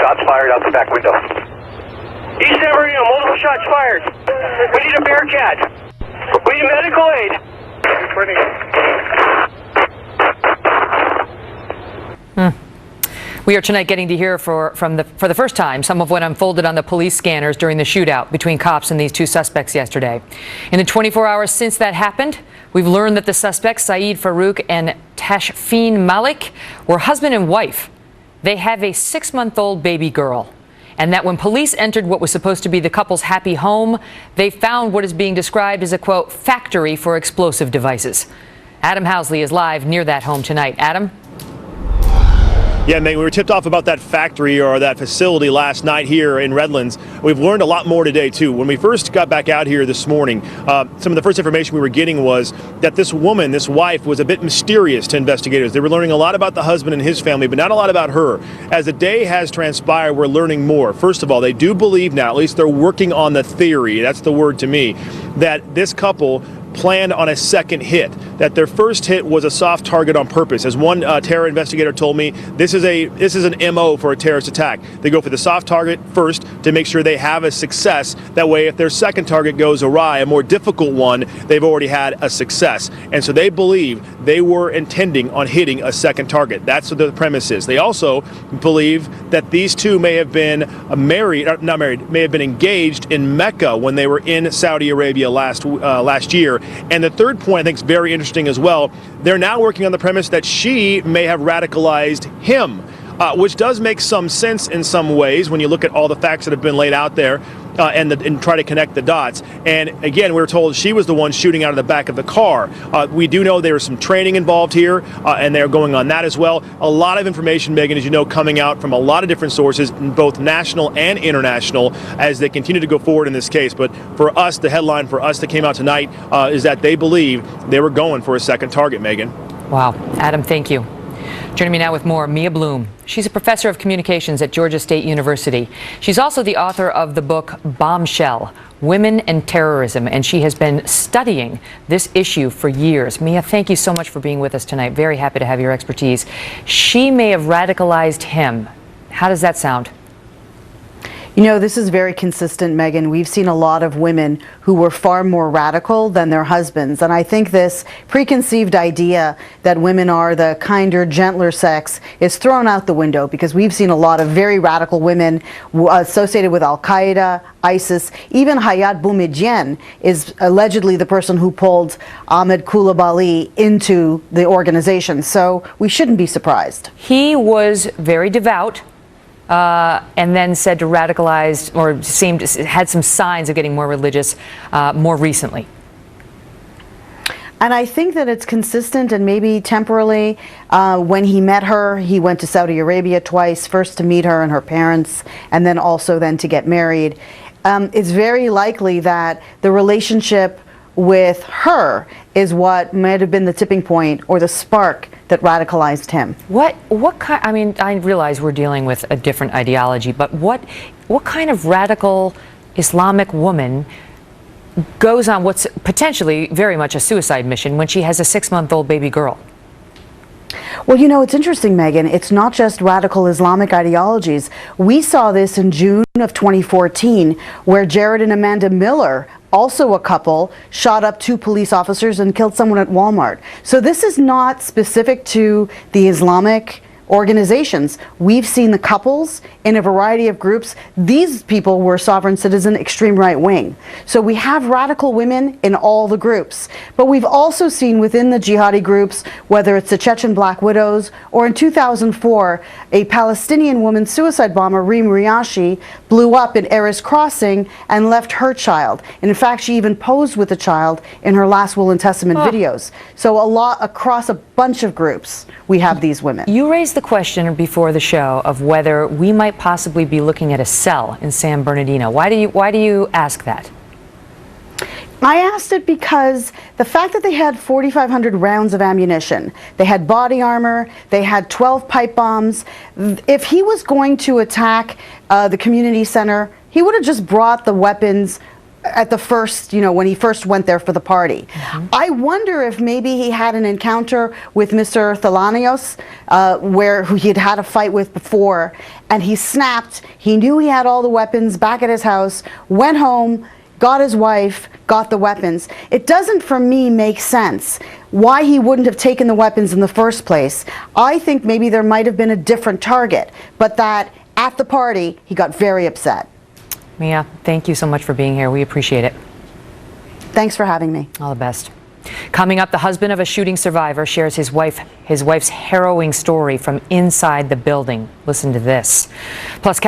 Shots fired out the back window. East San Bernardino, multiple shots fired. We need a Bearcat. We need medical aid. We are tonight getting to hear for the first time some of what unfolded on the police scanners during the shootout between cops and these two suspects yesterday. In the 24 hours since that happened, we've learned that the suspects, Saeed Farouk and Tashfeen Malik, were husband and wife. They have a 6-month-old baby girl. And that when police entered what was supposed to be the couple's happy home, they found what is being described as a, quote, factory for explosive devices. Adam Housley is live near that home tonight. Adam? Yeah, Megyn, we were tipped off about that factory or that facility last night here in Redlands. We've learned a lot more today, too. When we first got back out here this morning, some of the first information we were getting was that this woman, this wife, was a bit mysterious to investigators. They were learning a lot about the husband and his family, but not a lot about her. As the day has transpired, we're learning more. First of all, they do believe now, at least they're working on the theory, that's the word to me, that this couple planned on a second hit, that their first hit was a soft target on purpose. As one terror investigator told me, this is an MO for a terrorist attack. They go for the soft target first to make sure they have a success. That way, if their second target goes awry, a more difficult one, they've already had a success. And so they believe they were intending on hitting a second target. That's what the premise is. They also believe that these two may have been may have been engaged in Mecca when they were in Saudi Arabia last year. And the third point I think is very interesting as well. They're now working on the premise that she may have radicalized him, which does make some sense in some ways when you look at all the facts that have been laid out there and try to connect the dots. And again, we were told she was the one shooting out of the back of the car. We do know there was some training involved here, and they're going on that as well. A lot of information, Megyn, as you know, coming out from a lot of different sources, both national and international, as they continue to go forward in this case. But for us, the headline for us that came out tonight is that they believe they were going for a second target, Megyn. Wow. Adam, thank you. Joining me now with more, Mia Bloom. She's a professor of communications at Georgia State University. She's also the author of the book Bombshell, Women and Terrorism, and she has been studying this issue for years. Mia, thank you so much for being with us tonight. Very happy to have your expertise. She may have radicalized him. How does that sound? You know, this is very consistent, Megyn. We've seen a lot of women who were far more radical than their husbands. And I think this preconceived idea that women are the kinder, gentler sex is thrown out the window, because we've seen a lot of very radical women associated with Al-Qaeda, ISIS. Even Hayat Boumediene is allegedly the person who pulled Ahmed Coulibaly into the organization. So we shouldn't be surprised. He was very devout. And then said to radicalize, or had some signs of getting more religious more recently. And I think that it's consistent, and maybe temporally. When he met her, he went to Saudi Arabia twice, first to meet her and her parents, and then also then to get married. It's very likely that the relationship with her is what might have been the tipping point or the spark that radicalized him. What kind? I mean, I realize we're dealing with a different ideology, but what kind of radical Islamic woman goes on what's potentially very much a suicide mission when she has a 6-month-old baby girl? Well, you know, it's interesting, Megyn. It's not just radical Islamic ideologies. We saw this in June of 2014, where Jared and Amanda Miller, also a couple, shot up 2 police officers and killed someone at Walmart. So this is not specific to the Islamic organizations. We've seen the couples in a variety of groups. These people were sovereign citizen, extreme right wing. So we have radical women in all the groups. But we've also seen within the jihadi groups, whether it's the Chechen Black Widows, or in 2004, a Palestinian woman suicide bomber, Reem Riashi, blew up in Erez Crossing and left her child. And in fact, she even posed with the child in her Last Will and Testament videos. So a lot across a bunch of groups, we have these women. You raised the question before the show of whether we might possibly be looking at a cell in San Bernardino. Why do you ask that? I asked it because the fact that they had 4,500 rounds of ammunition, they had body armor, they had 12 pipe bombs. If he was going to attack the community center, he would have just brought the weapons at the first, when he first went there for the party. I wonder if maybe he had an encounter with Mr. Thelanios, who he had had a fight with before, and he snapped. He knew he had all the weapons back at his house, went home, got his wife, got the weapons. It doesn't, for me, make sense why he wouldn't have taken the weapons in the first place. I think maybe there might have been a different target, but that at the party, he got very upset. Mia, thank you so much for being here. We appreciate it. Thanks for having me. All the best. Coming up, the husband of a shooting survivor shares his wife's harrowing story from inside the building. Listen to this. Plus,